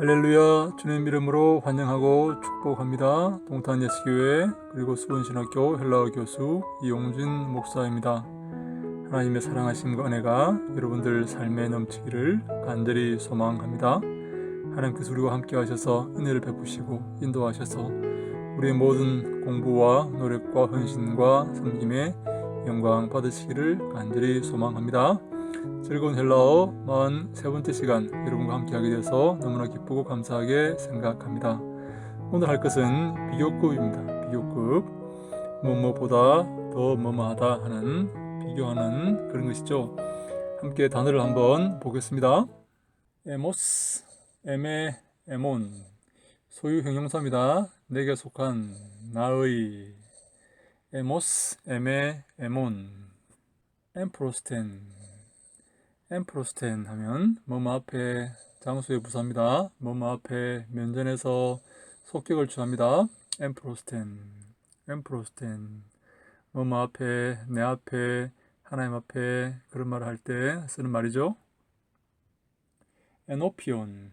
할렐루야. 주님 이름으로 환영하고 축복합니다. 동탄예수교회 그리고 수원신학교 헬라어 교수 이용진 목사입니다. 하나님의 사랑하심과 은혜가 여러분들 삶에 넘치기를 간절히 소망합니다. 하나님께서 우리와 함께 하셔서 은혜를 베푸시고 인도하셔서 우리의 모든 공부와 노력과 헌신과 섬김에 영광 받으시기를 간절히 소망합니다. 즐거운 헬라어 43번째 시간 여러분과 함께 하게 되어서 너무나 기쁘고 감사하게 생각합니다. 오늘 할 것은 비교급입니다. 비교급, 뭐뭐보다 더 뭐뭐하다 하는 비교하는 그런 것이죠. 함께 단어를 한번 보겠습니다. 에모스, 에메, 에몬, 소유 형용사입니다. 내게 속한, 나의. 에모스, 에메, 에몬, 엠프로스텐. 엠프로스텐 하면 뭐뭐 앞에 장수의 부사입니다. 뭐뭐 앞에 면전에서 속격을 취합니다. 엠프로스텐, 엠프로스텐. 뭐뭐 앞에, 내 앞에, 하나님 앞에 그런 말을 할 때 쓰는 말이죠. 에노피온,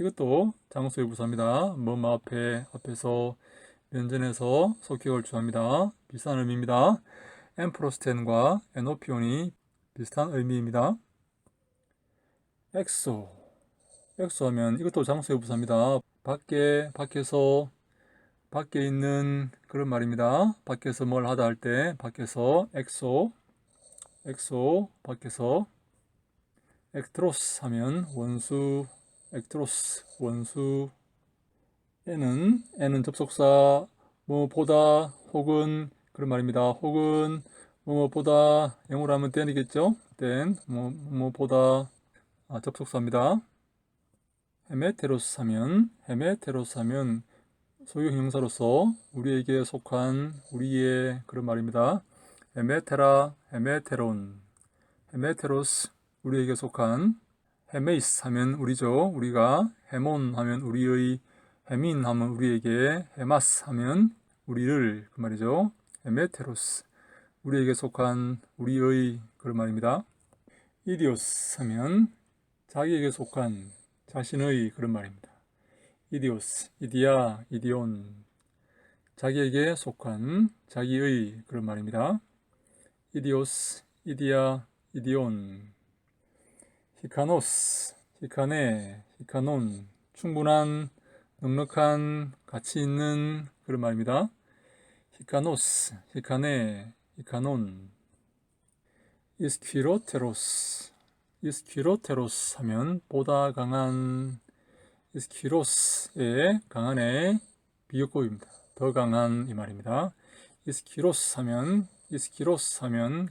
이것도 장수의 부사입니다. 뭐뭐 앞에, 앞에서 면전에서 속격을 취합니다. 비슷한 의미입니다. 엠프로스텐과 에노피온이 비슷한 의미입니다. 엑소, 엑소 하면 이것도 장수의 부사입니다. 밖에서, 밖에 있는 그런 말입니다. 밖에서 뭘 하다 할 때 밖에서 엑소, 밖에서. 엑트로스 하면 원수, 엑트로스, 원수. 에는 접속사, 뭐보다 혹은 그런 말입니다. 혹은 뭐보다, 영어로 하면 then이겠죠. then, 뭐보다 접속사입니다. 헤메테로스 하면 소유 형용사로서 우리에게 속한, 우리의 그런 말입니다. 헤메테라, 헤메테론, 헤메테로스, 우리에게 속한. 헤메이스 하면 우리죠. 우리가. 헤몬 하면 우리의. 헤민 하면 우리에게. 헤마스 하면 우리를, 그 말이죠. 헤메테로스, 우리에게 속한, 우리의 그런 말입니다. 이디오스 하면 자기에게 속한, 자신의 그런 말입니다. 이디오스, 이디아, 이디온, 자기에게 속한, 자기의 그런 말입니다. 이디오스, 이디아, 이디온. 히카노스, 히카네, 히카논, 충분한, 넉넉한, 가치 있는 그런 말입니다. 히카노스, 히카네, 히카논. 이스퀴로테로스, 이스퀴로테로스 하면 보다 강한, 이스퀴로스의 강한의 비교급입니다. 더 강한 이 말입니다. 이스퀴로스 하면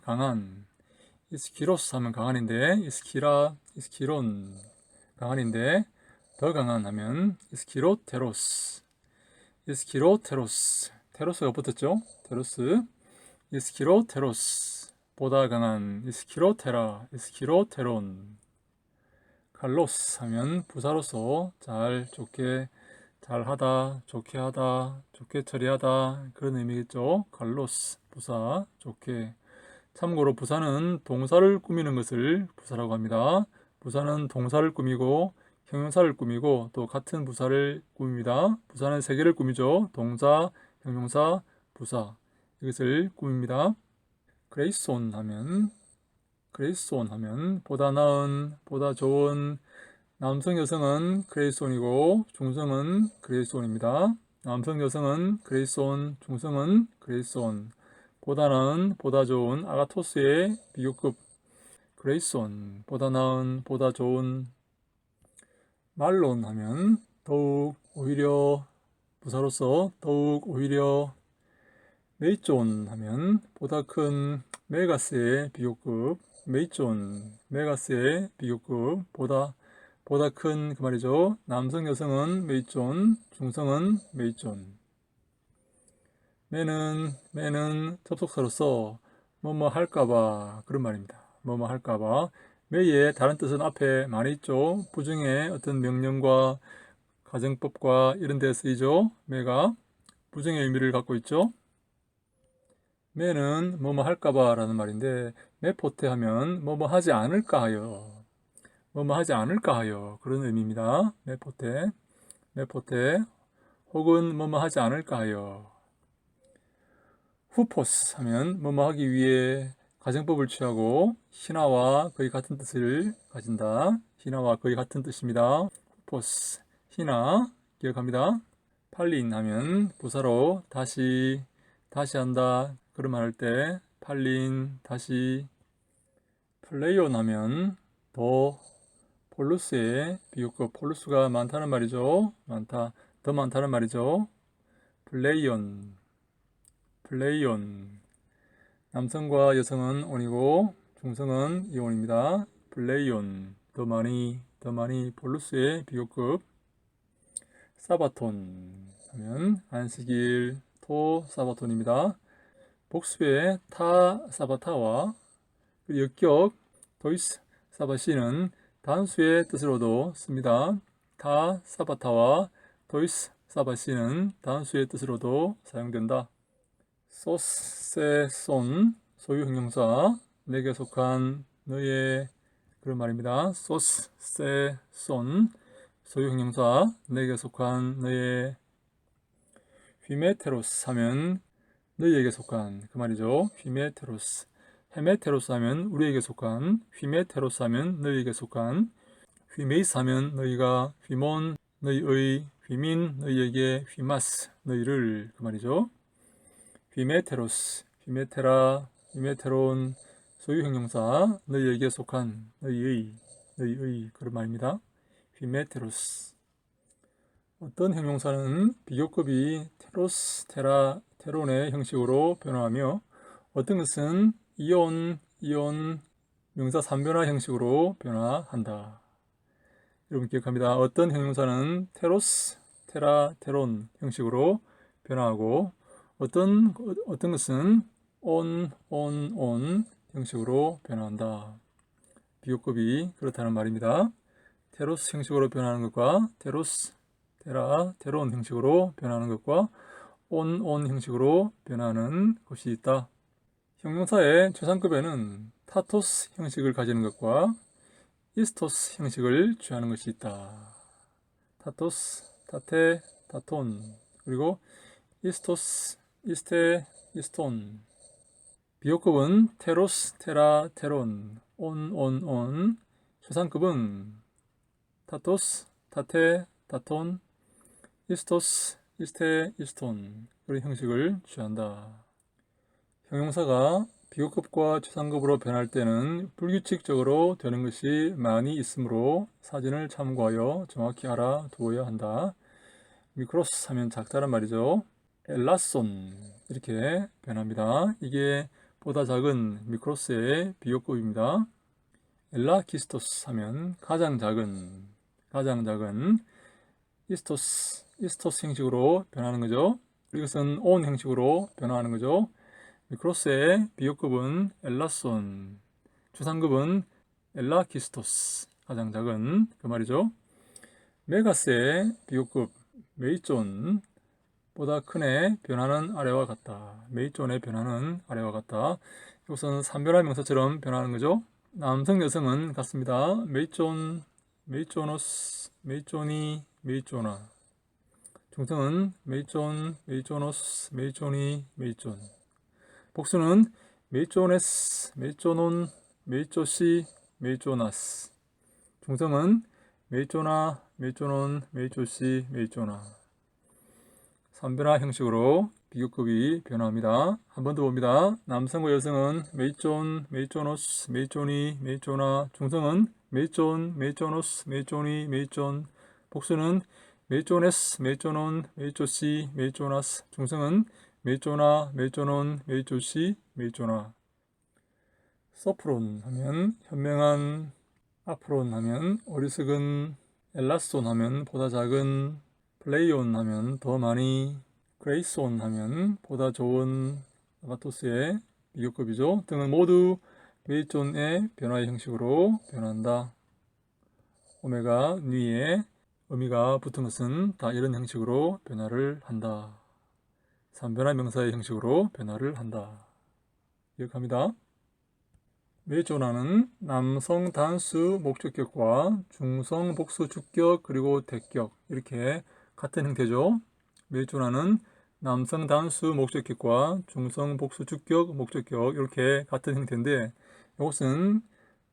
강한, 이스키로스 하면 강한인데, 이스키론 강한인데, 더 강한 하면 이스키로테로스, 테로스가 붙었죠. 테로스, 이스키로테로스, 보다 강한, 이스키로테라, 이스키로테론. 칼로스 하면 부사로서 잘, 좋게, 잘하다, 좋게 하다, 좋게 처리하다 그런 의미겠죠. 칼로스, 부사, 좋게. 참고로 부사는 동사를 꾸미는 것을 부사라고 합니다. 부사는 동사를 꾸미고 형용사를 꾸미고 또 같은 부사를 꾸밉니다. 부사는 세 개를 꾸미죠. 동사, 형용사, 부사. 이것을 꾸밉니다. 그레이스온 하면 보다 나은, 보다 좋은. 남성, 여성은 그레이스온이고 중성은 그레이스온입니다. 남성, 여성은 그레이스온, 중성은 그레이스온. 보다 나은, 보다 좋은, 아가토스의 비교급 그레이스온, 보다 나은, 보다 좋은. 말론 하면 더욱, 오히려, 부사로서 더욱, 오히려. 메이존 하면 보다 큰, 메가스의 비교급, 메이존, 메가스의 비교급, 보다 큰 그 말이죠. 남성, 여성은 메이존, 중성은 메이존. 매는 접속사로서 뭐뭐 할까봐 그런 말입니다. 뭐뭐 할까봐. 매의 다른 뜻은 앞에 많이 있죠. 부정의 어떤 명령과 가정법과 이런 데 쓰이죠. 매가 부정의 의미를 갖고 있죠. 매는 뭐뭐 할까봐 라는 말인데, 매포테 하면 뭐뭐 하지 않을까 하여, 뭐뭐 하지 않을까 하여 그런 의미입니다. 메포테, 메포테 혹은 뭐뭐 하지 않을까 하여. 후포스 하면 뭐뭐 하기 위해 가정법을 취하고 신화와 거의 같은 뜻을 가진다. 신화와 거의 같은 뜻입니다. 후포스, 신화 기억합니다. 팔린 하면 부사로 다시 한다 그런 말 할 때 팔린 다시. 플레이온 하면 더 폴루스의 비교급 폴루스가 많다는 말이죠. 더 많다는 말이죠. 플레이온, 플레이온. 남성과 여성은 온이고 중성은 이온입니다. 플레이온, 더 많이 폴루스의 비교급. 사바톤 하면 안식일, 토 사바톤입니다. 복수의 타 사바타와 역격 도이스 사바시는 단수의 뜻으로도 씁니다. 타 사바타와 도이스 사바시는 단수의 뜻으로도 사용된다. 소세손 소유 형용사 내게 속한 너의 그런 말입니다. 소세손 소유 형용사 내게 속한 너의. 휘메테로스 하면 너희에게 속한 그 말이죠. 휘메테로스. 헤메테로스 하면 우리에게 속한, 휘메테로스 하면 너희에게 속한, 휘메이스 하면 너희가, 휘몬 너희의, 휘민 너희에게, 휘마스 너희를 그 말이죠. 휘메테로스, 휘메테라, 휘메테론 소유 형용사 너희에게 속한, 너희의 그런 말입니다. 휘메테로스. 어떤 형용사는 비교급이 테로스, 테라, 테론의 형식으로 변화하며 어떤 것은 이온, 명사 3변화 형식으로 변화한다. 여러분 기억합니다. 어떤 형용사는 테로스, 테라, 테론 형식으로 변화하고 어떤 것은 온 형식으로 변화한다. 비교급이 그렇다는 말입니다. 테로스 형식으로 변하는 것과 테로스, 테라, 테론 형식으로 변하는 것과 온 형식으로 변하는 것이 있다. 형용사의 최상급에는 타토스 형식을 가지는 것과 이스토스 형식을 취하는 것이 있다. 타토스, 타테, 타톤, 그리고 이스토스, 이스테, 이스톤. 비교급은 테로스, 테라, 테론, 온. 최상급은 타토스, 타테, 타톤, 이스토스, 이스테, 이스톤 그런 형식을 취한다. 형용사가 비교급과 최상급으로 변할 때는 불규칙적으로 되는 것이 많이 있으므로 사전을 참고하여 정확히 알아두어야 한다. 미크로스 하면 작다는 말이죠. 엘라손 이렇게 변합니다. 이게 보다 작은 미크로스의 비교급입니다. 엘라키스토스 하면 가장 작은 이스토스 형식으로 변하는 거죠. 이것은 온 형식으로 변화하는 거죠. 미크로스의 비교급은 엘라손, 추상급은 엘라키스토스, 가장 작은 그 말이죠. 메가스의 비교급 메이존, 보다 큰 애 변화는 아래와 같다. 메이존의 변화는 아래와 같다. 이것은 3변화 명사처럼 변하는 거죠. 남성, 여성은 같습니다. 메이존, 메이존오스, 메이존이, 메이존아. 중성은 메이존, 메이존오스, 메이존이, 메이존. 복수는 메이존에스, 메이존온, 메이조시, 메이조나스. 중성은 메이조나, 메이존온, 메이조시, 메이조나. 3변화 형식으로 비교급이 변화합니다. 한 번 더 봅니다. 남성과 여성은 메이존, 메이존오스, 메이존이, 메이조나. 중성은 메이존, 메이존오스, 메이존이, 메이존. 복수는 메이존에스, 메이존온, 메이조시, 메이조나스. 중성은 메이조나, 메이조논, 메이조시, 메이조나. 서프론 하면 현명한, 아프론 하면 어리석은, 엘라손 하면 보다 작은, 플레이온 하면 더 많이, 그레이손 하면 보다 좋은, 아가토스의 비교급이죠. 등은 모두 메이존의 변화의 형식으로 변한다. 오메가, 니에 의미가 붙은 것은 다 이런 형식으로 변화를 한다. 3변화 명사의 형식으로 변화를 한다. 기억합니다. 메이조나는 남성 단수 목적격과 중성 복수 주격 그리고 대격 이렇게 같은 형태죠. 메이조나는 남성 단수 목적격과 중성 복수 주격 목적격 이렇게 같은 형태인데 이것은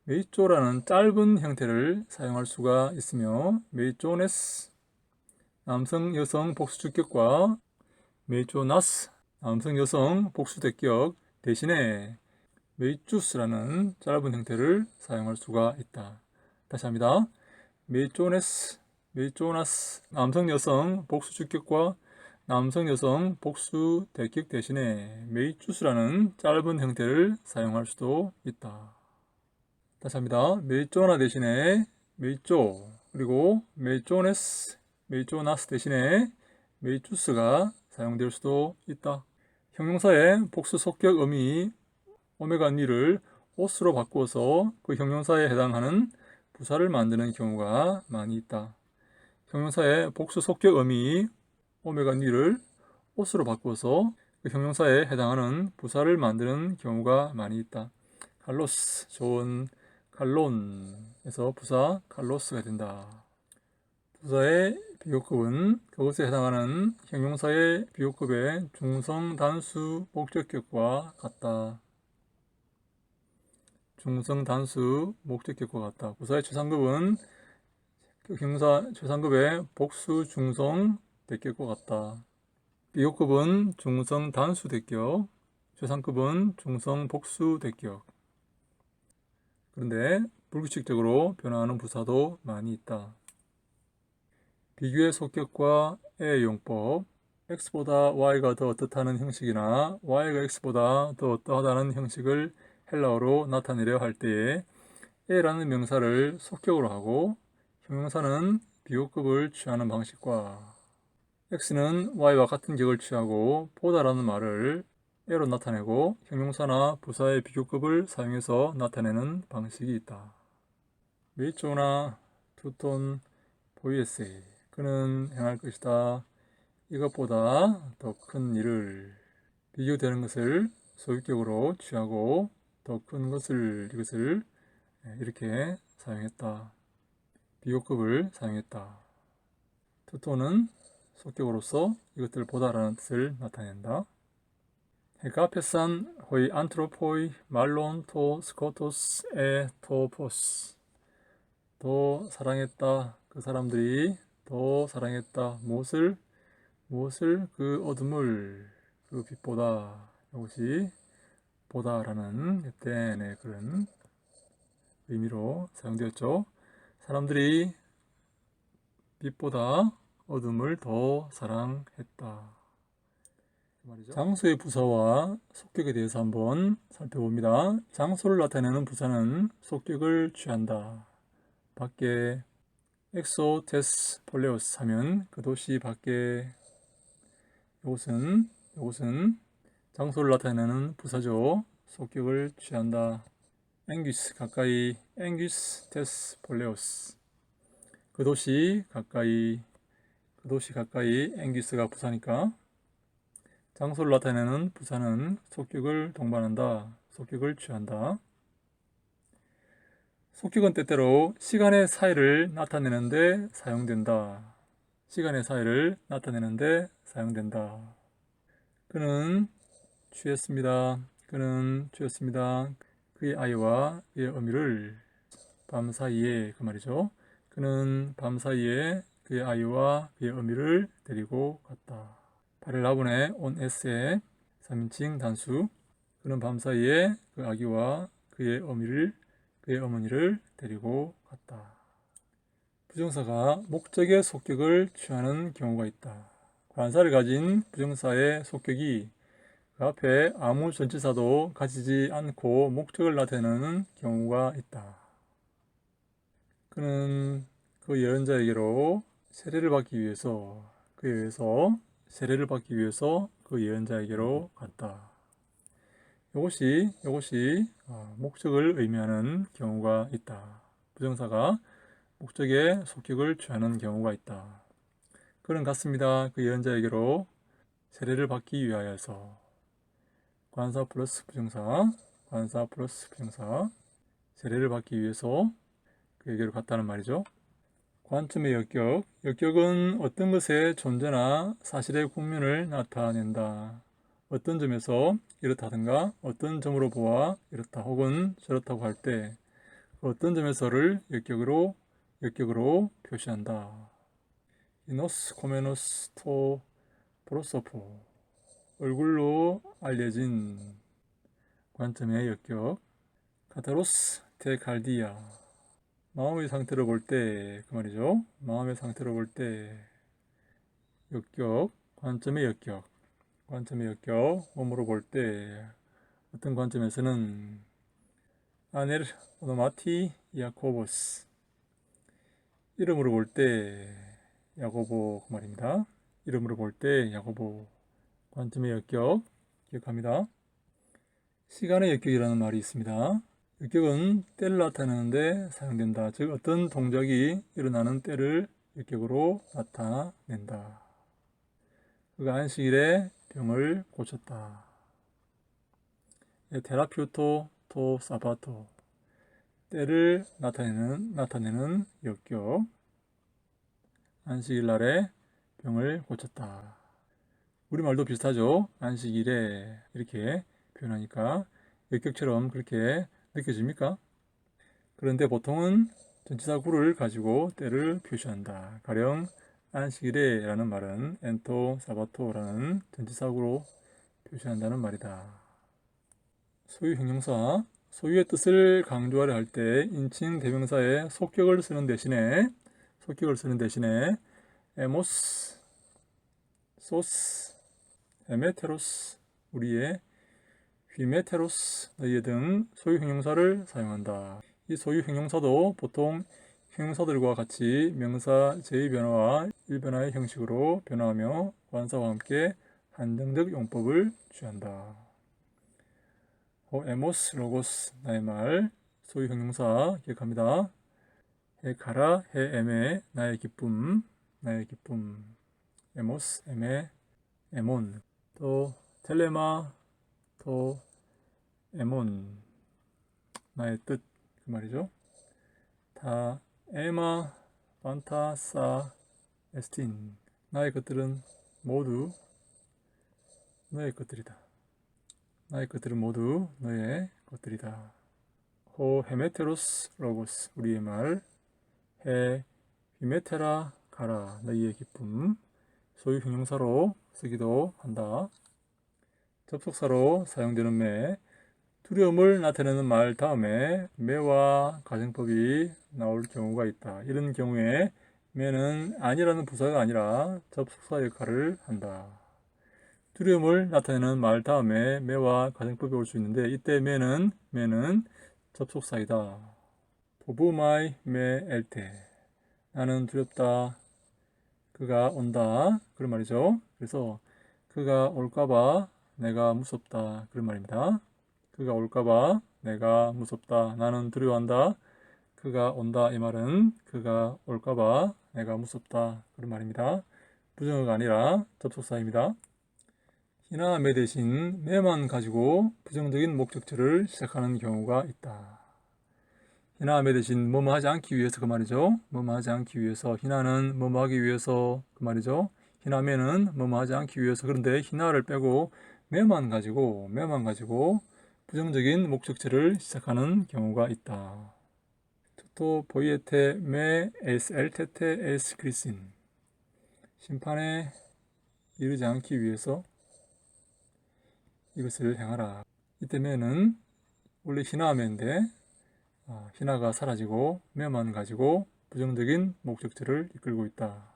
메이조라는 짧은 형태를 사용할 수가 있으며 메이조네스 남성 여성 복수 주격과 메이조나스 남성 여성 복수 대격 대신에 메이주스라는 짧은 형태를 사용할 수가 있다. 다시 합니다. 메이조네스, 메이조나스 남성 여성 복수 주격과 남성 여성 복수 대격 대신에 메이주스라는 짧은 형태를 사용할 수도 있다. 다시 합니다. 메이조나 대신에 메이조 그리고 메이조네스, 메이조나스 대신에 메이주스가 사용될 수도 있다. 형용사의 복수 속격 어미 오메가 니를 os로 바꾸어서 그 형용사에 해당하는 부사를 만드는 경우가 많이 있다. 형용사의 복수 속격 어미 오메가 니를 os로 바꾸어서 그 형용사에 해당하는 부사를 만드는 경우가 많이 있다. 칼로스, 좋은, 칼론에서 부사 칼로스가 된다. 부사의 비교급은 그것에 해당하는 형용사의 비교급의 중성 단수 목적격과 같다. 중성 단수 목적격과 같다. 부사의 최상급은 그 형용사 최상급의 복수 중성 대격과 같다. 비교급은 중성 단수 대격, 최상급은 중성 복수 대격. 그런데 불규칙적으로 변화하는 부사도 많이 있다. 비교의 속격과 의 용법, x보다 y가 더 어떻다는 형식이나 y가 x보다 더 어떠하다는 형식을 헬라어로 나타내려 할 때에 a라는 명사를 속격으로 하고 형용사는 비교급을 취하는 방식과 x는 y와 같은 격을 취하고 보다라는 말을 a로 나타내고 형용사나 부사의 비교급을 사용해서 나타내는 방식이 있다. 메이조나 투톤 보이에세 그는 행할 것이다. 이것보다 더 큰 일을 비교되는 것을 소유격으로 취하고 더 큰 것을 이것을 이렇게 사용했다. 비교급을 사용했다. 투토는 속격으로서 이것들 보다라는 뜻을 나타낸다. 헤카페산 호이 안트로포이 말론 토 스코토스 에 토포스 더 사랑했다. 그 사람들이 더 사랑했다. 무엇을 그 어둠을 그 빛보다 이것이 보다라는 땐의 그런 의미로 사용되었죠. 사람들이 빛보다 어둠을 더 사랑했다. 장소의 부사와 속격에 대해서 한번 살펴봅니다. 장소를 나타내는 부사는 속격을 취한다. 밖에 엑소테스 폴레오스 하면 그 도시 밖에 이것은 장소를 나타내는 부사죠. 속격을 취한다. 앵귀스 가까이 앵귀스 테스 폴레오스 그 도시 가까이 앵귀스가 부사니까 장소를 나타내는 부사는 속격을 동반한다. 속격을 취한다. 속격은 때때로 시간의 사이를 나타내는데 사용된다. 시간의 사이를 나타내는데 사용된다. 그는 취했습니다. 그의 아이와 그의 어미를 밤 사이에 그 말이죠. 그는 밤 사이에 그의 아이와 그의 어미를 데리고 갔다. 8일 하분의 온 에세 3인칭 단수 그는 밤 사이에 그 아기와 그의 어머니를 데리고 갔다. 부정사가 목적의 속격을 취하는 경우가 있다. 관사를 가진 부정사의 속격이 그 앞에 아무 전치사도 가지지 않고 목적을 나타내는 경우가 있다. 그는 그 예언자에게로 세례를 받기 위해서 그 예언자에게로 갔다. 이것이 목적을 의미하는 경우가 있다. 부정사가 목적의 속격을 취하는 경우가 있다. 그는 갔습니다. 그 예언자에게로 세례를 받기 위하여서 관사 플러스 부정사 세례를 받기 위해서 그에게로 갔다는 말이죠. 관점의 역격. 역격은 어떤 것의 존재나 사실의 국면을 나타낸다. 어떤 점에서 이렇다든가 어떤 점으로 보아 이렇다 혹은 저렇다고 할 때 어떤 점에서를 역격으로 표시한다. 이노스 코메노스 토 프로소포. 얼굴로 알려진 관점의 역격. 카타로스 테칼디아. 마음의 상태로 볼 때 그 말이죠. 마음의 상태로 볼 때 역격, 관점의 역격, 몸으로 볼 때 어떤 관점에서는 아넬 오노마티 야코보스. 이름으로 볼 때 야고보 그 말입니다. 이름으로 볼 때 야고보. 관점의 역격 기억합니다. 시간의 역격이라는 말이 있습니다. 역격은 때를 나타내는데 사용된다. 즉 어떤 동작이 일어나는 때를 역격으로 나타낸다. 그가 안식일에 병을 고쳤다. 테라피우토 토 사바토. 때를 나타내는 역격. 안식일 날에 병을 고쳤다. 우리말도 비슷하죠. 안식일에 이렇게 표현하니까 역격처럼 그렇게 느껴집니까? 그런데 보통은 전치사구를 가지고 때를 표시한다. 가령 안식일에 라는 말은 엔토 사바토라는 전치사구로 표시한다는 말이다. 소유 형용사. 소유의 뜻을 강조하려 할 때 인칭 대명사에 속격을 쓰는 대신에 에모스, 소스, 에메테로스, 우리의, 휘메테로스, 너희의 등 소유 형용사를 사용한다. 이 소유 형용사도 보통 형용사들과 같이 명사 제2변화와 1변화의 형식으로 변화하며 관사와 함께 한정적 용법을 취한다. 에모스, 로고스, 나의 말, 소유 형용사 기억합니다. 해 가라, 해 에메, 나의 기쁨, 에모스, 에메, 에몬. 또 텔레마, 또 에몬, 나의 뜻 그 말이죠. 다 에마, 반타, 사, 에스틴. 나의 것들은 모두 너의 것들이다. 나의 것들은 모두 너의 것들이다. 호 헤메테로스 로고스, 우리의 말. 해 히메테라 가라, 너희의 기쁨. 소유 형용사로 쓰기도 한다. 접속사로 사용되는 매. 두려움을 나타내는 말 다음에 매와 가정법이 나올 경우가 있다. 이런 경우에 매는 아니라는 부사가 아니라 접속사 역할을 한다. 두려움을 나타내는 말 다음에 매와 가정법이 올 수 있는데 이때 매는 접속사이다. 보부마이 매 엘테. 나는 두렵다. 그가 온다. 그런 말이죠. 그래서 그가 올까봐 내가 무섭다. 그런 말입니다. 그가 올까봐 내가 무섭다. 나는 두려워한다. 그가 온다. 이 말은 그가 올까봐 내가 무섭다. 그런 말입니다. 부정어가 아니라 접속사입니다. 희나 매 대신 매만 가지고 부정적인 목적절을 시작하는 경우가 있다. 희나 매 대신 뭐뭐 하지 않기 위해서 그 말이죠. 뭐뭐 하지 않기 위해서. 희나는 뭐뭐 하기 위해서 그 말이죠. 희나 매는 뭐뭐 하지 않기 위해서. 그런데 희나를 빼고 매만 가지고 부정적인 목적절을 시작하는 경우가 있다. 또 보이에테 메 에스 엘테테 에스 크리신. 심판에 이르지 않기 위해서 이것을 행하라. 이때 매는 원래 희나매인데 희나가 사라지고 매만 가지고 부정적인 목적절을 이끌고 있다.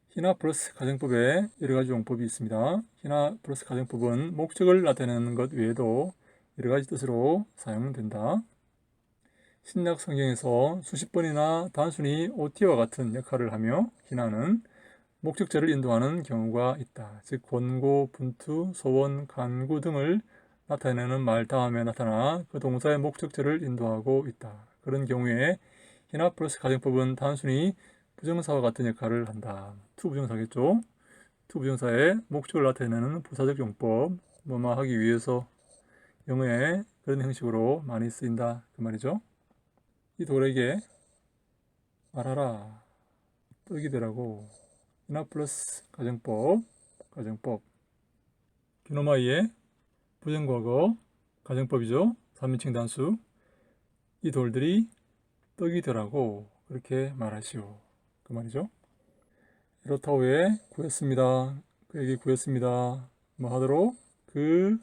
희나 플러스 가정법에 여러가지 용법이 있습니다. 희나 플러스 가정법은 목적을 나타내는 것 외에도 여러가지 뜻으로 사용된다. 신약 성경에서 수십 번이나 단순히 OT와 같은 역할을 하며 희나는 목적절을 인도하는 경우가 있다. 즉 권고, 분투, 소원, 간구 등을 나타내는 말 다음에 나타나 그 동사의 목적절을 인도하고 있다. 그런 경우에 희나 플러스 가정법은 단순히 부정사와 같은 역할을 한다. 투부정사겠죠. 투부정사의 목적을 나타내는 부사적 용법, 뭐뭐 하기 위해서 영어에 그런 형식으로 많이 쓰인다 그 말이죠. 이 돌에게 말하라. 떡이 되라고. 히나 플러스 가정법. 귀노마이의 부정과거 가정법이죠. 3인칭 단수. 이 돌들이 떡이 되라고 그렇게 말하시오. 그 말이죠. 에로타오에 구했습니다. 그에게 구했습니다. 뭐 하도록? 그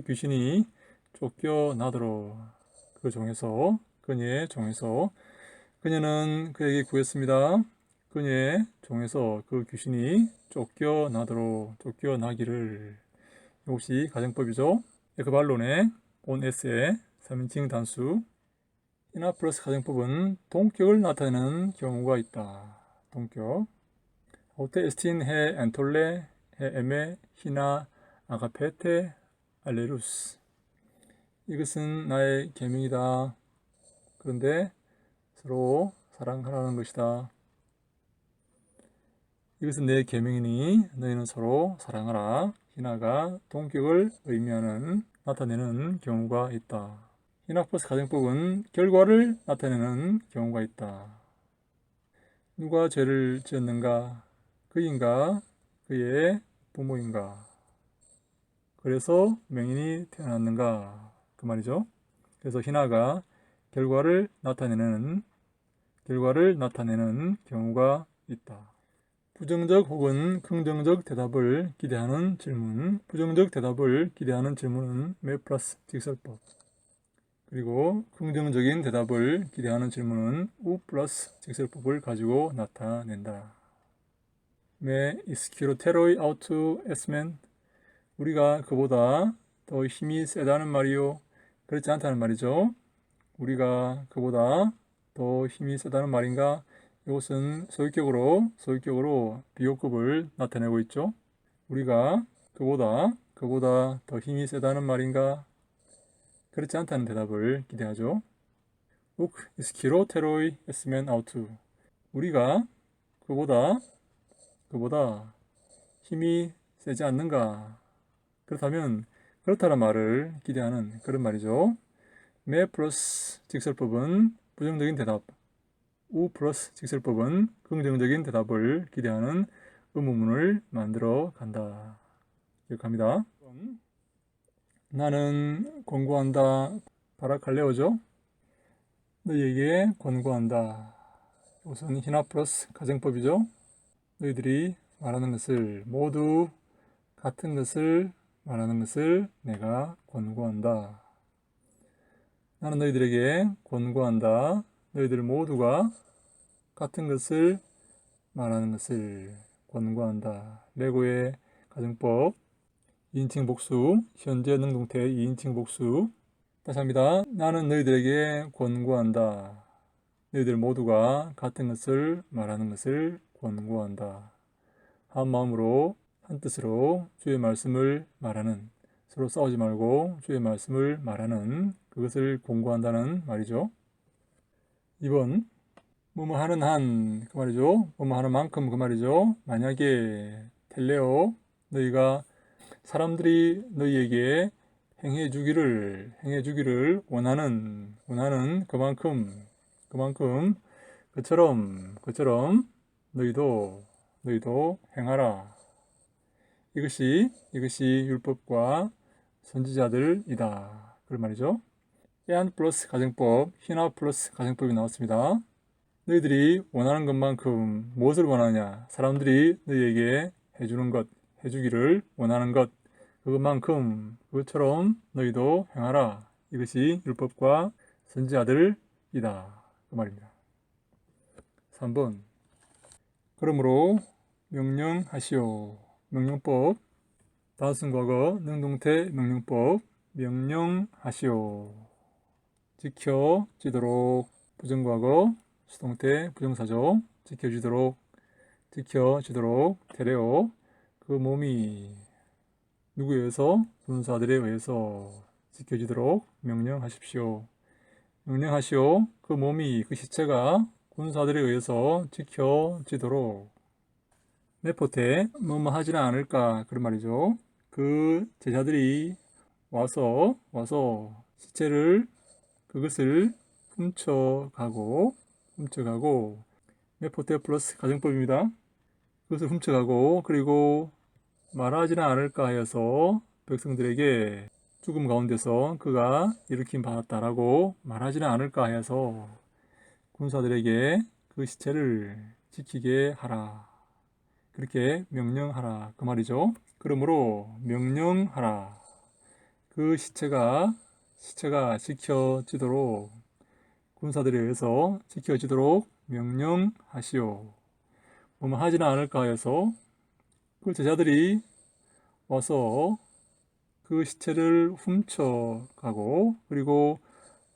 귀신이 쫓겨나도록. 그 종에서, 그녀의 종에서. 그녀는 그에게 구했습니다. 그녀의 종에서 그 귀신이 쫓겨나기를. 이것이 가정법이죠. 에크발론의 온에스의 3인칭 단수. 히나 플러스 가정법은 동격을 나타내는 경우가 있다. 동격. 오테 에스틴 해 엔톨레 해 에메 히나 아가페테 알레루스. 이것은 나의 계명이다. 그런데 서로 사랑하라는 것이다. 이것은 내 계명이니 너희는 서로 사랑하라. 히나가 동격을 나타내는 경우가 있다. 히나 플러스 가정법은 결과를 나타내는 경우가 있다. 누가 죄를 지었는가? 그인가? 그의 부모인가? 그래서 맹인이 태어났는가? 그 말이죠. 그래서 히나가 결과를 나타내는 경우가 있다. 부정적 혹은 긍정적 대답을 기대하는 질문. 부정적 대답을 기대하는 질문은 매 플러스 직설법. 그리고 긍정적인 대답을 기대하는 질문은 우 플러스 직설법을 가지고 나타낸다. 매 이스키로테로이 아우투 에스멘. 우리가 그보다 더 힘이 세다는 말이요. 그렇지 않다는 말이죠. 우리가 그보다 더 힘이 세다는 말인가? 이것은 소유격으로 비교급을 나타내고 있죠. 우리가 그보다 더 힘이 세다는 말인가? 그렇지 않다는 대답을 기대하죠. 욱 이스키로 테로이 에스멘 아우투. 우리가 그보다 힘이 세지 않는가? 그렇다면 그렇다는 말을 기대하는 그런 말이죠. 매 플러스 직설법은 부정적인 대답, 우 플러스 직설법은 긍정적인 대답을 기대하는 의문문을 만들어 간다. 기억합니다. 나는 권고한다. 바라칼레오죠. 너희에게 권고한다. 우선 히나 플러스 가정법이죠. 너희들이 말하는 것을 모두 같은 것을 말하는 것을 내가 권고한다. 나는 너희들에게 권고한다. 너희들 모두가 같은 것을 말하는 것을 권고한다. 레고의 가정법 2인칭 복수, 현재 능동태 2인칭 복수. 다시 합니다. 나는 너희들에게 권고한다. 너희들 모두가 같은 것을 말하는 것을 권고한다. 한 마음으로 한 뜻으로 주의 말씀을 말하는, 서로 싸우지 말고 주의 말씀을 말하는, 그것을 권고한다는 말이죠. 2번 뭐뭐 하는 한 그 말이죠. 뭐뭐 하는 만큼 그 말이죠. 만약에 텔레오 너희가 사람들이 너희에게 행해 주기를 원하는 그만큼 그처럼 너희도 행하라. 이것이 율법과 선지자들이다. 그런 말이죠. 에안 플러스 가정법, 히나 플러스 가정법이 나왔습니다. 너희들이 원하는 것만큼 무엇을 원하느냐? 사람들이 너희에게 해주기를 원하는 것, 그것처럼 너희도 행하라. 이것이 율법과 선지자들이다. 그 말입니다. 3번 그러므로 명령하시오. 명령법 다승과거 능동태 명령법 명령하시오. 지켜지도록 부정과거 수동태 부정사죠. 지켜지도록 테레오 그 몸이 누구에 의해서? 군사들에 의해서 지켜지도록 명령하십시오. 그 몸이 그 시체가 군사들에 의해서 지켜지도록. 네포테 뭐뭐 하지는 않을까 그런 말이죠. 그 제자들이 와서 그것을 훔쳐가고 메포테 플러스 가정법입니다. 그것을 훔쳐가고 그리고 말하지는 않을까 하여서 백성들에게 죽음 가운데서 그가 일으킴 받았다라고 말하지는 않을까 하여서 군사들에게 그 시체를 지키게 하라. 그렇게 명령하라. 그 말이죠. 그러므로 명령하라. 그 시체가 지켜지도록 군사들에 의해서 지켜지도록 명령하시오. 뭐뭐 하지는 않을까 하여서 그 제자들이 와서 그 시체를 훔쳐가고 그리고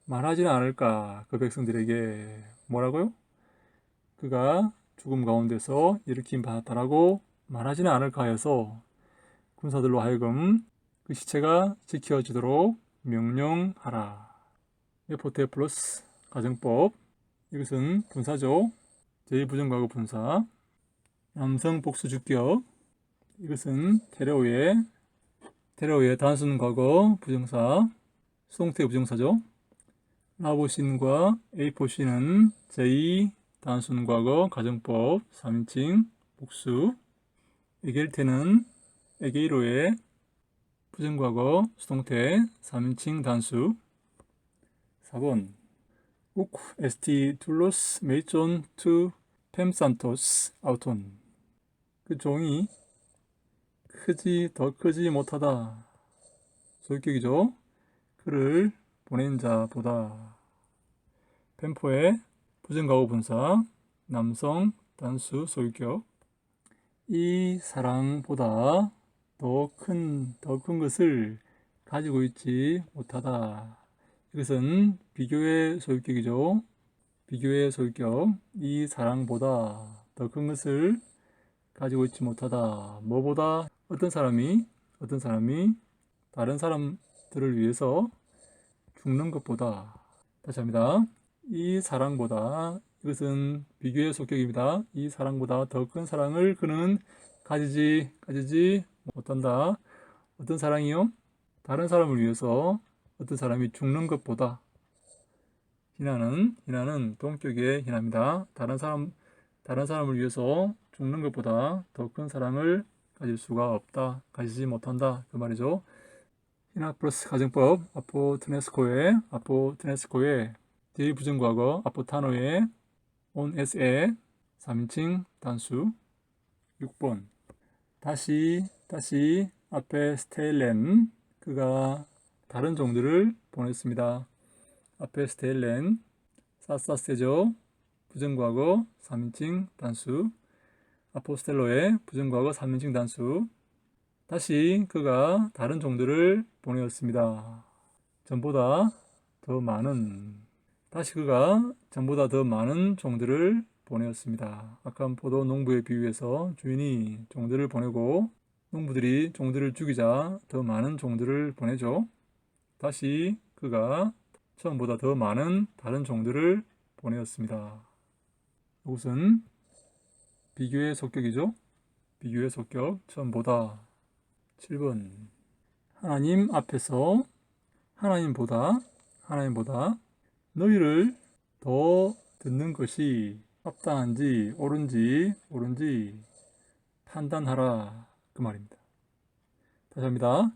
말하지는 않을까 그 백성들에게 뭐라고요? 그가 죽음 가운데서 일으킴 받았다라고 말하지는 않을까 하여서 군사들로 하여금 그 시체가 지켜지도록 명령하라. 메포테 플러스 가정법. 이것은 분사죠. 제2부정과거 분사. 남성 복수 주격. 이것은 테레오의 단순 과거 부정사, 수동태 부정사죠. 라보신과 에이포신은 제2 단순 과거 가정법 3인칭 복수. 에겔테는 에게이로의 부정과거 수동태 3인칭 단수. 4번 우쿠 에스티 둘로스 메이존 투 펜산토스 아우톤. 그 종이 더 크지 못하다. 소유격이죠. 그를 보낸 자보다. 펜포의 부정과거 분사 남성 단수 소유격. 이 사랑보다 더 큰 것을 가지고 있지 못하다. 이것은 비교의 소유격이죠. 비교의 소유격. 이 사랑보다 더 큰 것을 가지고 있지 못하다. 뭐보다? 어떤 사람이 다른 사람들을 위해서 죽는 것보다. 다시 합니다. 이 사랑보다. 이것은 비교의 소격입니다. 이 사랑보다 더 큰 사랑을 그는 가지지 못한다. 어떤 사랑이요? 다른 사람을 위해서 어떤 사람이 죽는 것보다. 희나는 동격의 희나입니다. 다른 사람을 위해서 죽는 것보다 더 큰 사랑을 가질 수가 없다. 가지지 못한다. 그 말이죠. 희나 플러스 가정법 아포트네스코의 제2부정과거 아포타노의 온에스의 3인칭 단수. 6번 다시 앞에 스테일렌 그가 다른 종들을 보냈습니다. 앞에 스테일렌 사사세죠. 부정과거 3인칭 단수. 아포스텔로의 부정과거 3인칭 단수. 다시 그가 다른 종들을 보내었습니다. 전보다 더 많은. 다시 그가 전보다 더 많은 종들을 보내었습니다. 아까 포도 농부에 비유해서 주인이 종들을 보내고 농부들이 종들을 죽이자 더 많은 종들을 보내죠. 다시 그가 처음보다 더 많은 다른 종들을 보내었습니다. 이것은 비교의 속격이죠. 비교의 속격, 처음보다. 7번 하나님 앞에서 하나님보다 너희를 더 듣는 것이 합당한지 옳은지 판단하라. 그 말입니다. 다시 합니다.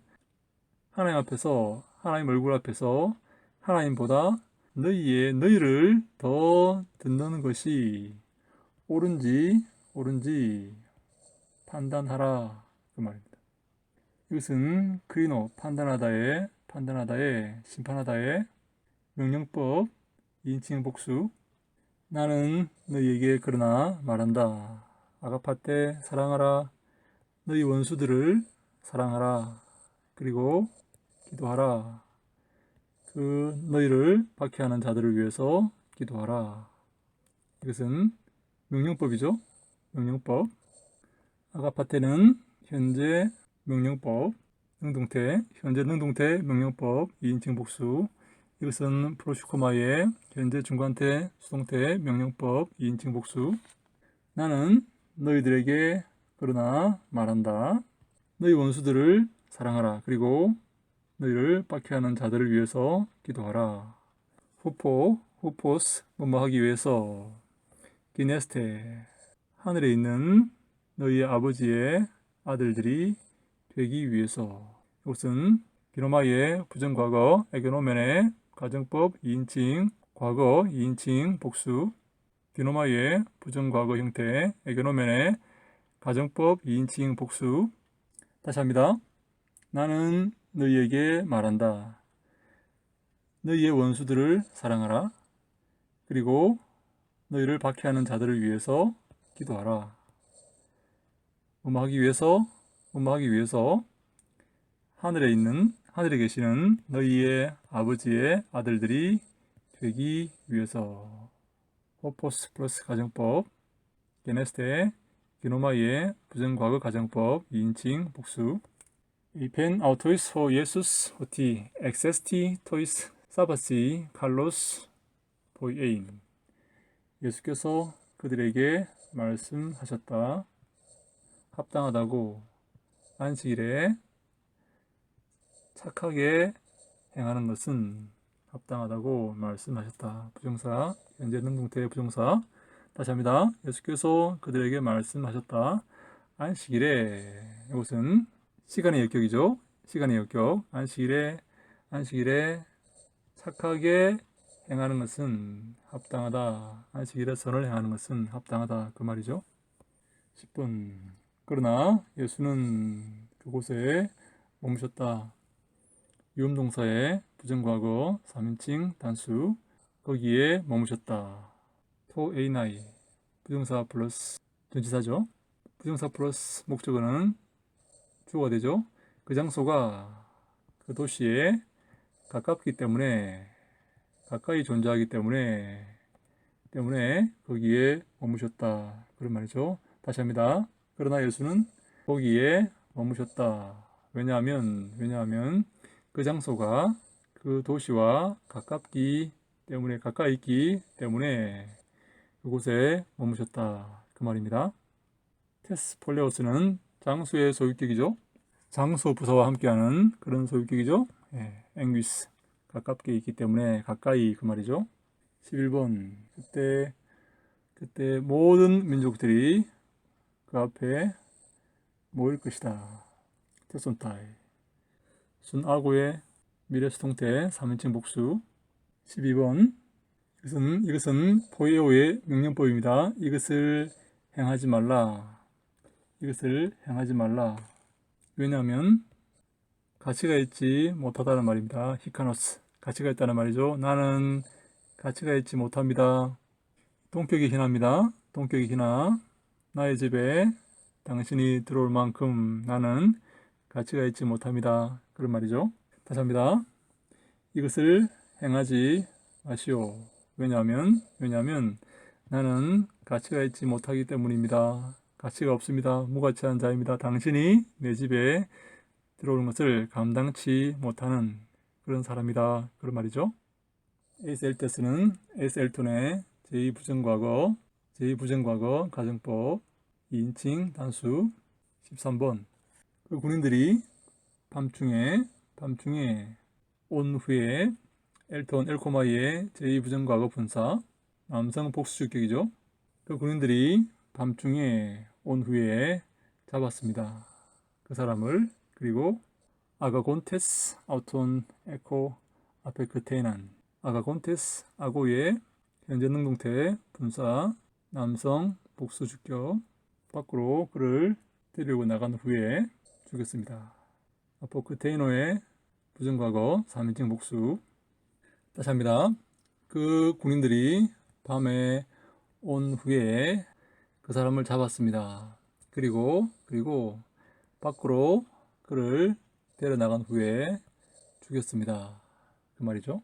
하나님 얼굴 앞에서 하나님보다 너희를 더 듣는 것이 옳은지 판단하라. 그 말입니다. 이것은 크리노 판단하다의 심판하다의 명령법 2인칭 복수. 나는 너희에게 그러나 말한다. 아가파테 사랑하라. 너희 원수들을 사랑하라. 그리고 기도하라. 그 너희를 박해하는 자들을 위해서 기도하라. 이것은 명령법이죠. 명령법. 아가파테는 현재 명령법, 현재 능동태 명령법 2인칭 복수. 이것은 프로시코마의 현재 중간태 수동태 명령법 2인칭 복수. 나는 너희들에게 그러나 말한다. 너희 원수들을 사랑하라. 그리고 너희를 박해하는 자들을 위해서 기도하라. 후포스 뭐뭐 하기 위해서. 기네스테 하늘에 있는 너희 아버지의 아들들이 되기 위해서. 이것은 기노마이의 부정과거 에게노멘의 가정법 2인칭 과거 2인칭 복수. 기노마이의 부정과거 형태 에게노멘의 가정법 2인칭 복수. 다시 합니다. 나는 너희에게 말한다. 너희의 원수들을 사랑하라. 그리고 너희를 박해하는 자들을 위해서 기도하라. 뭐뭐 하기 위해서? 뭐뭐 하기 위해서 하늘에 계시는 너희의 아버지의 아들들이 되기 위해서. 호포스 플러스 가정법 게네스테 기노마이의 부정과거 가정법 2인칭 복수. 이펜 아우토이스 호 예수스 호티 엑세스티 토이스 사바시 칼로스 보이에인. 예수께서 그들에게 말씀하셨다. 합당하다고 안식일에 착하게 행하는 것은 합당하다고 말씀하셨다. 부정사, 현재 능동태 부정사. 다시 합니다. 예수께서 그들에게 말씀하셨다. 안식일에, 이것은 시간의 역격이죠. 시간의 역격. 안식일에 착하게 행하는 것은 합당하다. 안식일에 선을 행하는 것은 합당하다. 그 말이죠. 10번. 그러나 예수는 그곳에 머무셨다. 유음동사의 부정과거 3인칭 단수. 거기에 머무셨다. 토 에이나이 부정사 플러스 전치사죠. 부정사 플러스 목적어는 주어가 되죠. 그 장소가 그 도시에 가깝기 때문에, 가까이 존재하기 때문에 거기에 머무셨다. 그런 말이죠. 다시 합니다. 그러나 예수는 거기에 머무셨다. 왜냐하면 그 장소가 그 도시와 가까이 있기 때문에 그곳에 머무셨다. 그 말입니다. 테스 폴레오스는 장소의 소유격이죠. 장소 부사와 함께하는 그런 소유격이죠. 앵귀스 가깝게 있기 때문에 가까이 그 말이죠. 11번. 그때 모든 민족들이 그 앞에 모일 것이다. 테손타이 순아고의 미래수동태 3인칭 복수. 12번. 이것은 포에오의 명령법입니다. 이것을 행하지 말라. 왜냐하면 가치가 있지 못하다는 말입니다. 히카노스 가치가 있다는 말이죠. 나는 가치가 있지 못합니다. 동격이 희나입니다. 동격이 희나. 나의 집에 당신이 들어올 만큼 나는 가치가 있지 못합니다. 그런 말이죠. 다시 합니다. 이것을 행하지 마시오. 왜냐하면 나는 가치가 있지 못하기 때문입니다. 가치가 없습니다. 무가치한 자입니다. 당신이 내 집에 들어오는 것을 감당치 못하는 그런 사람이다. 그런 말이죠. 에이스엘테스는 에이스엘톤의 제2부정과거 가정법 2인칭 단수. 13번. 그 군인들이 밤중에 온 후에 엘톤 엘코마이의 제2부정과거 분사 남성 복수주격이죠. 그 군인들이 밤중에 온 후에 잡았습니다. 그 사람을. 그리고 아가곤테스 아우톤 에코 앞에 그테이난. 아가곤테스 아고의 현재 능동태 분사 남성 복수주격 밖으로 그를 데리고 나간 후에 죽였습니다. 아포크테이노의 부정과거 3인칭 복수. 다시 합니다. 그 군인들이 밤에 온 후에 그 사람을 잡았습니다. 그리고 밖으로 그를 데려 나간 후에 죽였습니다. 그 말이죠.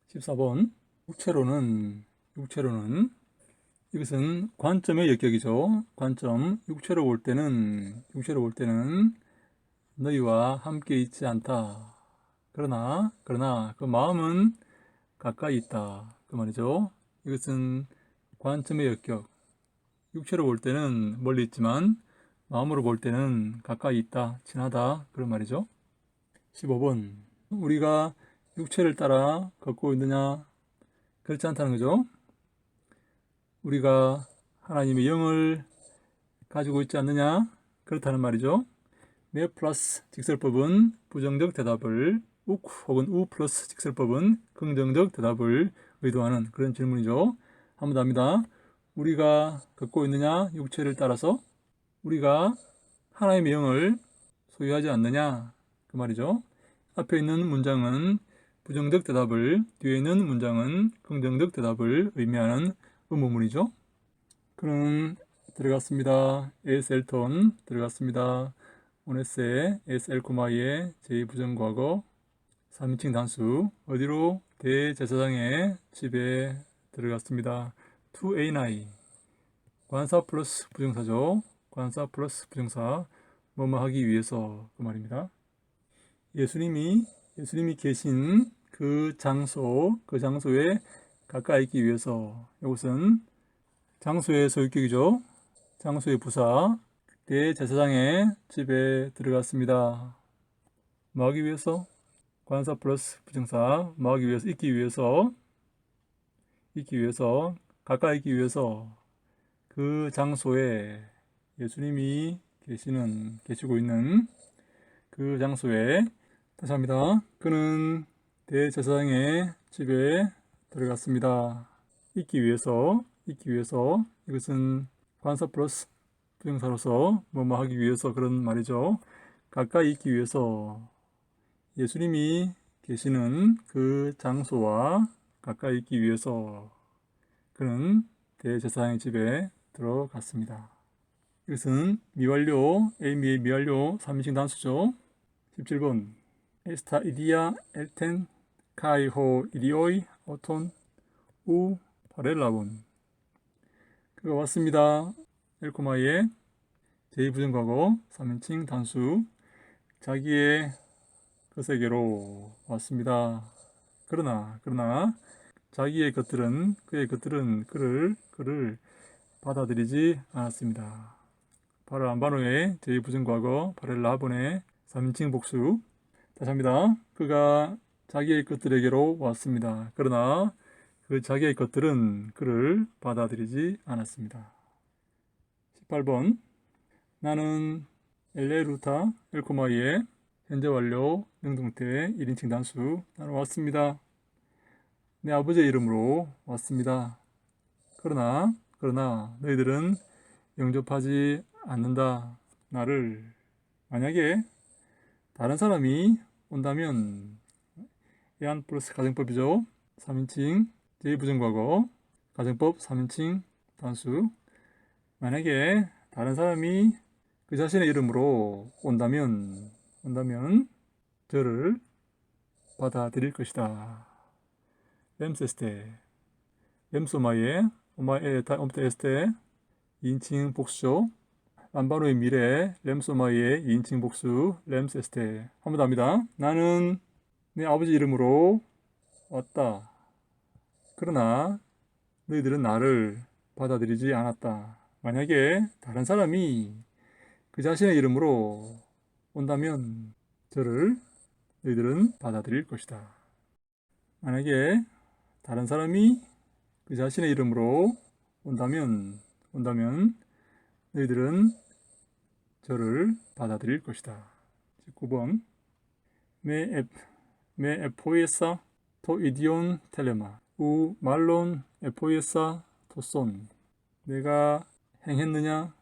14번. 육체로는 이것은 관점의 역격이죠. 관점. 육체로 볼 때는 너희와 함께 있지 않다. 그러나 그 마음은 가까이 있다. 그 말이죠. 이것은 관점의 역격. 육체로 볼 때는 멀리 있지만 마음으로 볼 때는 가까이 있다. 친하다. 그런 말이죠. 15번. 우리가 육체를 따라 걷고 있느냐? 그렇지 않다는 거죠. 우리가 하나님의 영을 가지고 있지 않느냐? 그렇다는 말이죠. 매 플러스 직설법은 부정적 대답을, 욱 혹은 우 플러스 직설법은 긍정적 대답을 의도하는 그런 질문이죠. 한 번 더 합니다. 우리가 갖고 있느냐? 육체를 따라서 우리가 하나님의 영을 소유하지 않느냐? 그 말이죠. 앞에 있는 문장은 부정적 대답을, 뒤에 있는 문장은 긍정적 대답을 의미하는 의문문이죠. 그는 들어갔습니다. ASL 톤 들어갔습니다. 오네세 ASL 코마이의 제2부정과거 3인칭 단수 어디로? 대제사장의 집에 들어갔습니다. to A9 관사 플러스 부정사죠. 관사 플러스 부정사 뭐뭐 하기 위해서 그 말입니다. 예수님이 계신 그 장소에 가까이 있기 위해서 이것은 장소의 소유격이죠. 장소의 부사 대제사장의 집에 들어갔습니다. 뭐 하기 위해서? 관사 플러스 부정사 뭐 하기 위해서? 있기 위해서 가까이 있기 위해서 그 장소에 예수님이 계시고 있는 그 장소에 다시 합니다. 그는 대제사장의 집에 들어갔습니다. 있기 위해서 이것은 관사 플러스 부정사로서 뭐뭐 하기 위해서 그런 말이죠. 가까이 있기 위해서 예수님이 계시는 그 장소와 가까이 있기 위해서 그는 대제사장의 집에 들어갔습니다. 이것은 미완료, 에이미의 미완료 3인칭 단수죠. 17번 에스타 이디아 엘텐 카이호 이디오이 오톤 우 파렐라본 그가 왔습니다. 엘코마이의 제2부정과거 3인칭 단수 자기의 것에게로 왔습니다. 그러나 자기의 것들은 그의 것들은 그를 받아들이지 않았습니다. 바랄안바노의 제2부정과거 바렐라본의 3인칭 복수 다시 합니다. 그가 자기의 것들에게로 왔습니다. 그러나 그 자기의 것들은 그를 받아들이지 않았습니다. 18번 나는 엘레루타 엘코마이의 현재 완료 능동태 1인칭 단수 나는 왔습니다. 내 아버지의 이름으로 왔습니다. 그러나 너희들은 영접하지 않는다. 나를 만약에 다른 사람이 온다면 예안 플러스 가정법이죠. 3인칭 제2부정과거 가정법 3인칭 단수 만약에 다른 사람이 그 자신의 이름으로 온다면 저를 받아들일 것이다. 렘세스테 렘소마이에 오마에타 옴테에스테 2인칭 복수죠. 람바노의 미래 렘소마이의 2인칭 복수 렘세스테 한 번 더 합니다. 나는 내 아버지 이름으로 왔다. 그러나 너희들은 나를 받아들이지 않았다. 만약에 다른 사람이 그 자신의 이름으로 온다면 저를 너희들은 받아들일 것이다. 만약에 다른 사람이 그 자신의 이름으로 온다면 너희들은 저를 받아들일 것이다. 19번 메 에포이에사 토 이디온 텔레마 우 말론 에포이에사 토손 내가 행했느냐?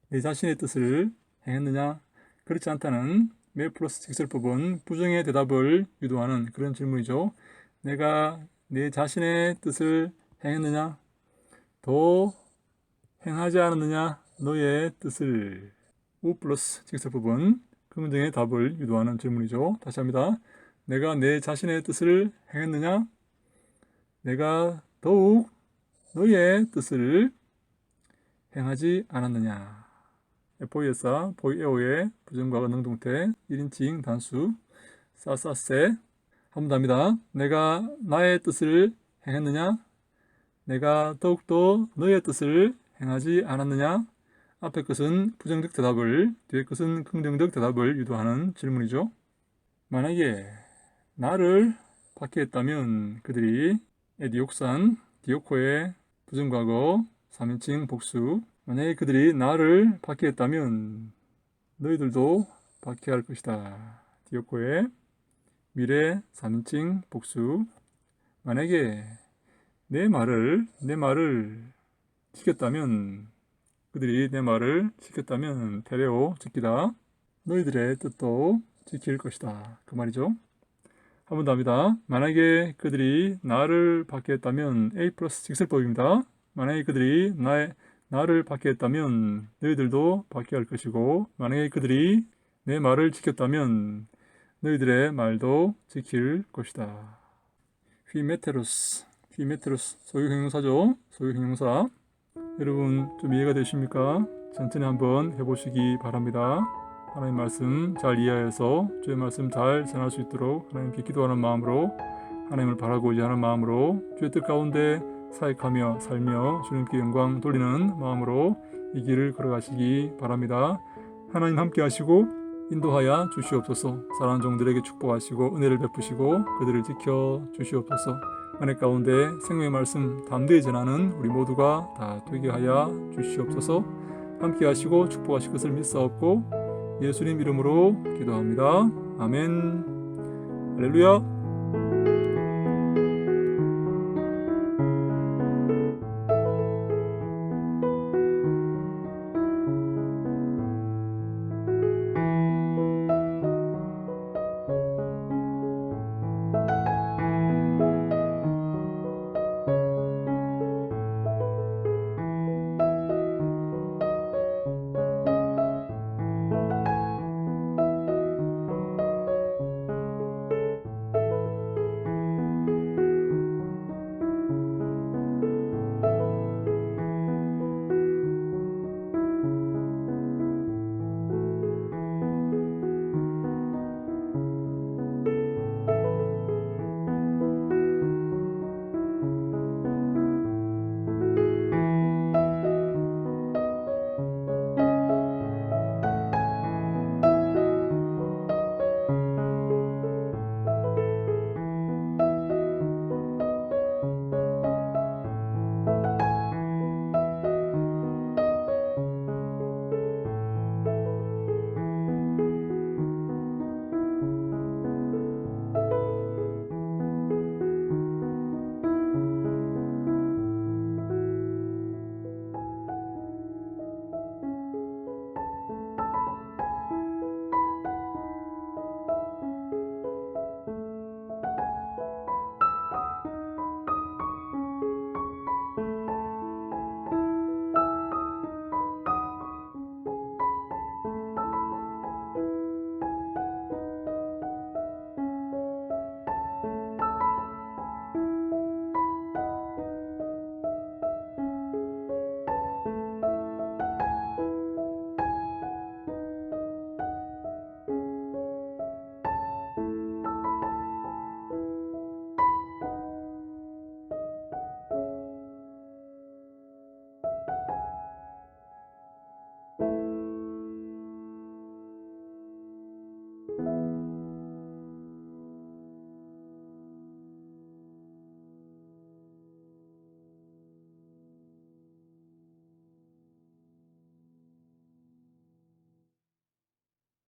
내 자신의 뜻을 행했느냐? 그렇지 않다는 메 플러스 직설법은 부정의 대답을 유도하는 그런 질문이죠. 내가 내 자신의 뜻을 행했느냐? 더 행하지 않았느냐? 너의 뜻을 우 플러스 직설법은 긍정의 답을 유도하는 질문이죠. 다시 합니다. 내가 내 자신의 뜻을 행했느냐? 내가 더욱 너의 뜻을 행하지 않았느냐. 에포이에사 보이에오의 부정과거 능동태 1인칭 단수 사사세 한 번 더 합니다. 내가 나의 뜻을 행했느냐? 내가 더욱더 너의 뜻을 행하지 않았느냐? 앞의 것은 부정적 대답을, 뒤의 것은 긍정적 대답을 유도하는 질문이죠. 만약에 나를 박해했다면 그들이 에디옥산, 디오코의 부정과거 3인칭 복수. 만약에 그들이 나를 박해했다면 너희들도 박해할 것이다. 디오코의 미래 3인칭 복수. 만약에 내 말을 지켰다면, 그들이 내 말을 지켰다면 테레오 지키다, 너희들의 뜻도 지킬 것이다, 그 말이죠. 한 번 더 합니다. 만약에 그들이 나를 박해했다면 A 플러스 직설법입니다. 만약에 그들이 나를 박해했다면 너희들도 박해할 것이고, 만약에 그들이 내 말을 지켰다면 너희들의 말도 지킬 것이다. 휘메테로스 소유형용사죠. 소유형용사. 여러분 좀 이해가 되십니까? 천천히 한번 해보시기 바랍니다. 하나님 말씀 잘 이해해서 주의 말씀 잘 전할 수 있도록 하나님께 기도하는 마음으로, 하나님을 바라고 의지하는 마음으로, 주의 뜻 가운데 사역하며 살며 주님께 영광 돌리는 마음으로 이 길을 걸어가시기 바랍니다. 하나님 함께 하시고 인도하여 주시옵소서. 사랑하는 종들에게 축복하시고 은혜를 베푸시고 그들을 지켜 주시옵소서. 은혜 가운데 생명의 말씀 담대히 전하는 우리 모두가 다 되게 하여 주시옵소서. 함께 하시고 축복하실 것을 믿사옵고 예수님 이름으로 기도합니다. 아멘. 할렐루야.